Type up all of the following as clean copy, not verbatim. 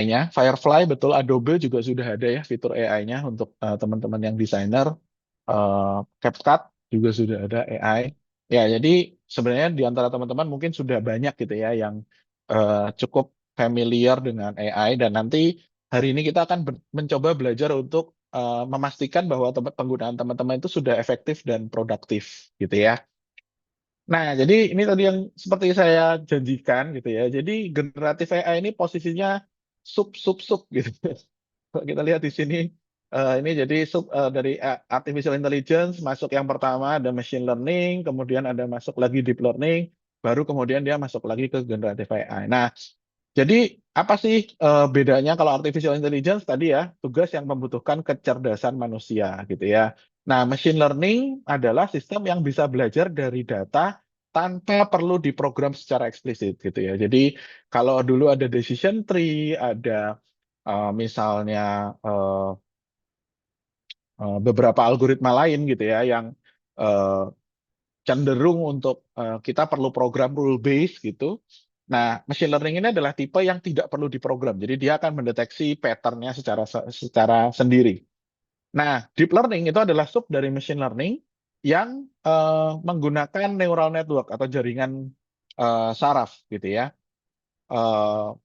AI-nya. Firefly, betul, Adobe juga sudah ada ya fitur AI-nya untuk teman-teman yang desainer. CapCut juga sudah ada AI. Ya, jadi sebenarnya di antara teman-teman mungkin sudah banyak gitu ya yang cukup familiar dengan AI, dan nanti hari ini kita akan mencoba belajar untuk memastikan bahwa penggunaan teman-teman itu sudah efektif dan produktif gitu ya. Nah, jadi ini tadi yang seperti saya janjikan gitu ya. Jadi generatif AI ini posisinya sub gitu. Kalau kita lihat di sini, ini jadi dari artificial intelligence masuk yang pertama ada machine learning, kemudian ada masuk lagi deep learning, baru kemudian dia masuk lagi ke generative AI. Nah, jadi apa sih bedanya kalau artificial intelligence tadi ya, tugas yang membutuhkan kecerdasan manusia gitu ya. Nah, machine learning adalah sistem yang bisa belajar dari data tanpa perlu diprogram secara eksplisit gitu ya. Jadi kalau dulu ada decision tree, ada misalnya beberapa algoritma lain gitu ya yang eh, cenderung untuk kita perlu program rule base gitu. Nah, machine learning ini adalah tipe yang tidak perlu diprogram. Jadi dia akan mendeteksi patternnya secara sendiri. Nah, deep learning itu adalah sub dari machine learning yang menggunakan neural network atau jaringan saraf gitu ya.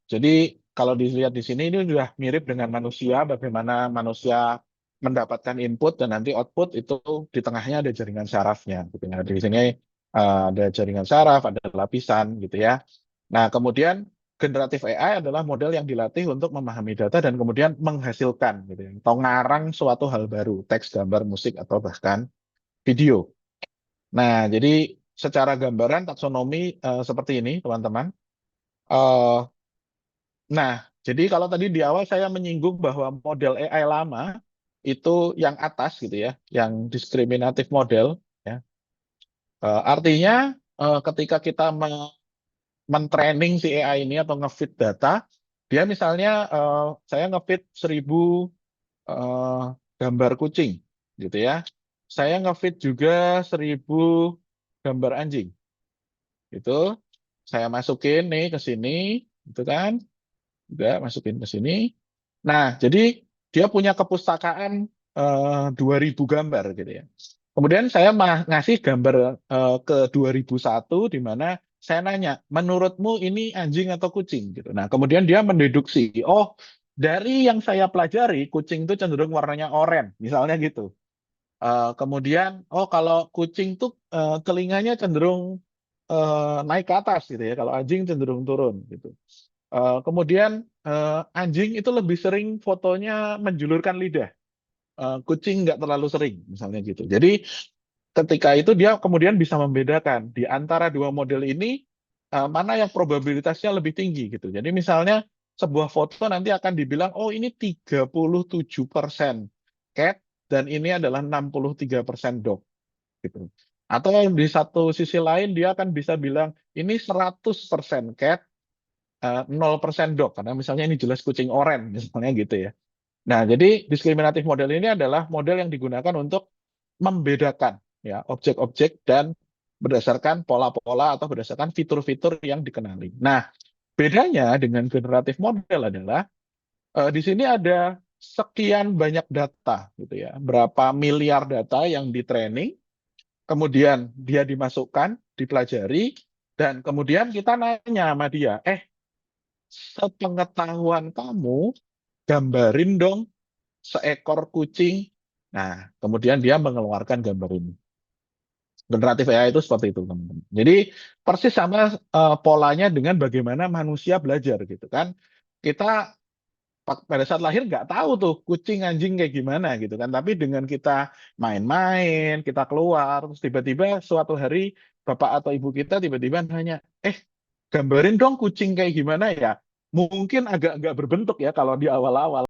Jadi kalau dilihat di sini ini sudah mirip dengan manusia, bagaimana manusia mendapatkan input dan nanti output itu di tengahnya ada jaringan sarafnya. Gitu ya. Di sini ada jaringan saraf, ada lapisan gitu ya. Nah, kemudian generatif AI adalah model yang dilatih untuk memahami data dan kemudian menghasilkan gitu ya, atau ngarang suatu hal baru, teks, gambar, musik, atau bahkan video. Nah, jadi secara gambaran taksonomi seperti ini, teman-teman. Eh, Nah, jadi kalau tadi di awal saya menyinggung bahwa model AI lama itu yang atas gitu ya, yang diskriminatif model, ya. Artinya ketika kita mentraining si AI ini atau ngefit data, dia misalnya saya ngefit 1.000 eh, gambar kucing, gitu ya. Saya ngefit juga 1.000 gambar anjing, itu saya masukin nih ke sini, gitu kan? Juga masukin ke sini. Nah, jadi dia punya kepustakaan 2.000 gambar gitu ya. Kemudian saya ngasih gambar ke 2001 di mana saya nanya, menurutmu ini anjing atau kucing gitu. Nah, kemudian dia mendeduksi, oh, dari yang saya pelajari kucing itu cenderung warnanya oranye, misalnya gitu. Kemudian, oh, kalau kucing tuh telinganya cenderung naik ke atas gitu ya, kalau anjing cenderung turun gitu. Kemudian anjing itu lebih sering fotonya menjulurkan lidah. Kucing nggak terlalu sering, misalnya gitu. Jadi ketika itu dia kemudian bisa membedakan di antara dua model ini mana yang probabilitasnya lebih tinggi gitu. Jadi misalnya sebuah foto nanti akan dibilang, oh ini 37% cat dan ini adalah 63% dog gitu. Atau di satu sisi lain dia akan bisa bilang ini 100% cat, 0% dog, karena misalnya ini jelas kucing oranye, misalnya gitu ya. Nah, jadi diskriminatif model ini adalah model yang digunakan untuk membedakan ya objek-objek dan berdasarkan pola-pola atau berdasarkan fitur-fitur yang dikenali. Nah, bedanya dengan generatif model adalah di sini ada sekian banyak data gitu ya, berapa miliar data yang di training, kemudian dia dimasukkan, dipelajari, dan kemudian kita nanya sama dia, sepengetahuan kamu, gambarin dong seekor kucing. Nah, kemudian dia mengeluarkan gambar ini. Generatif AI itu seperti itu, teman-teman. Jadi persis sama polanya dengan bagaimana manusia belajar gitu kan. Kita pada saat lahir nggak tahu tuh kucing anjing kayak gimana gitu kan. Tapi dengan kita main-main, kita keluar, terus tiba-tiba suatu hari bapak atau ibu kita tiba-tiba nanya, gambarin dong kucing kayak gimana ya. Mungkin agak-agak berbentuk ya kalau di awal-awal.